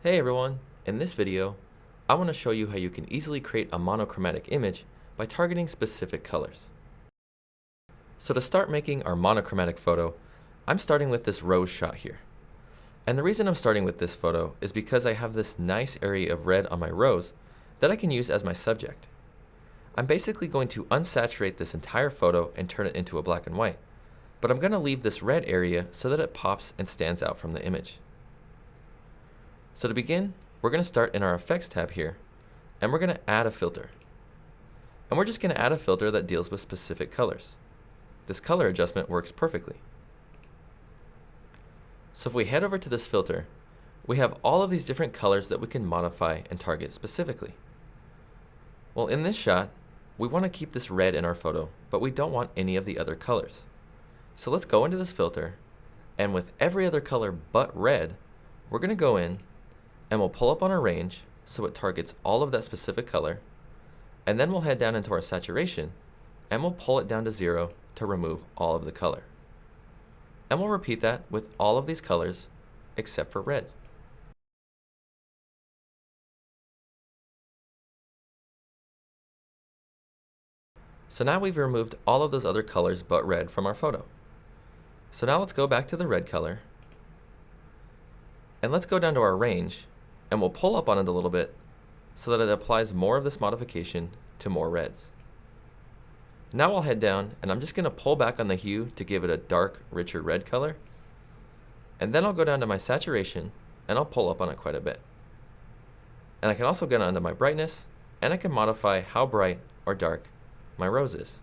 Hey everyone, in this video, I want to show you how you can easily create a monochromatic image by targeting specific colors. So to start making our monochromatic photo, I'm starting with this rose shot here. And the reason I'm starting with this photo is because I have this nice area of red on my rose that I can use as my subject. I'm basically going to unsaturate this entire photo and turn it into a black and white, but I'm going to leave this red area so that it pops and stands out from the image. So to begin, we're going to start in our Effects tab here, and we're going to add a filter. And we're just going to add a filter that deals with specific colors. This color adjustment works perfectly. So if we head over to this filter, we have all of these different colors that we can modify and target specifically. Well, in this shot, we want to keep this red in our photo, but we don't want any of the other colors. So let's go into this filter, and with every other color but red, we're going to go in and we'll pull up on our range so it targets all of that specific color, and then we'll head down into our saturation and we'll pull it down to 0 to remove all of the color. And we'll repeat that with all of these colors except for red. So now we've removed all of those other colors but red from our photo. So now let's go back to the red color, and let's go down to our range, and we'll pull up on it a little bit so that it applies more of this modification to more reds. Now I'll head down, and I'm just going to pull back on the hue to give it a dark, richer red color, and then I'll go down to my saturation, and I'll pull up on it quite a bit. And I can also get onto my brightness, and I can modify how bright or dark my rose is.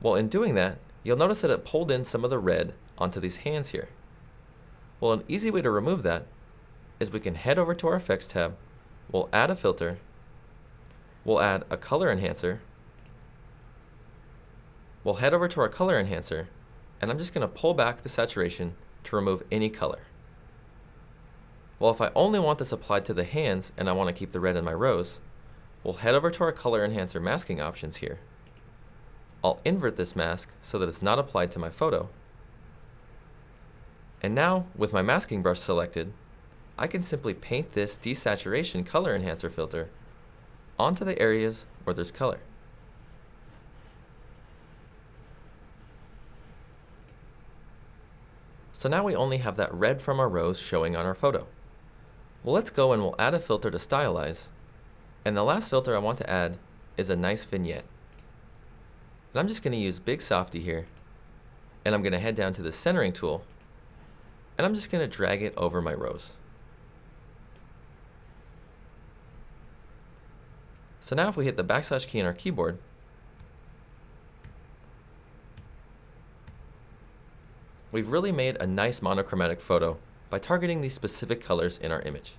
Well, in doing that, you'll notice that it pulled in some of the red onto these hands here. Well, an easy way to remove that is we can head over to our Effects tab, we'll add a filter, we'll add a color enhancer, we'll head over to our color enhancer, and I'm just going to pull back the saturation to remove any color. Well, if I only want this applied to the hands and I want to keep the red in my rose, we'll head over to our color enhancer masking options here. I'll invert this mask so that it's not applied to my photo. And now, with my masking brush selected, I can simply paint this desaturation color enhancer filter onto the areas where there's color. So now we only have that red from our rose showing on our photo. Well, let's go and we'll add a filter to stylize, and the last filter I want to add is a nice vignette. And I'm just going to use Big Softy here, and I'm going to head down to the centering tool, and I'm just going to drag it over my rose. So now if we hit the backslash key on our keyboard, we've really made a nice monochromatic photo by targeting these specific colors in our image.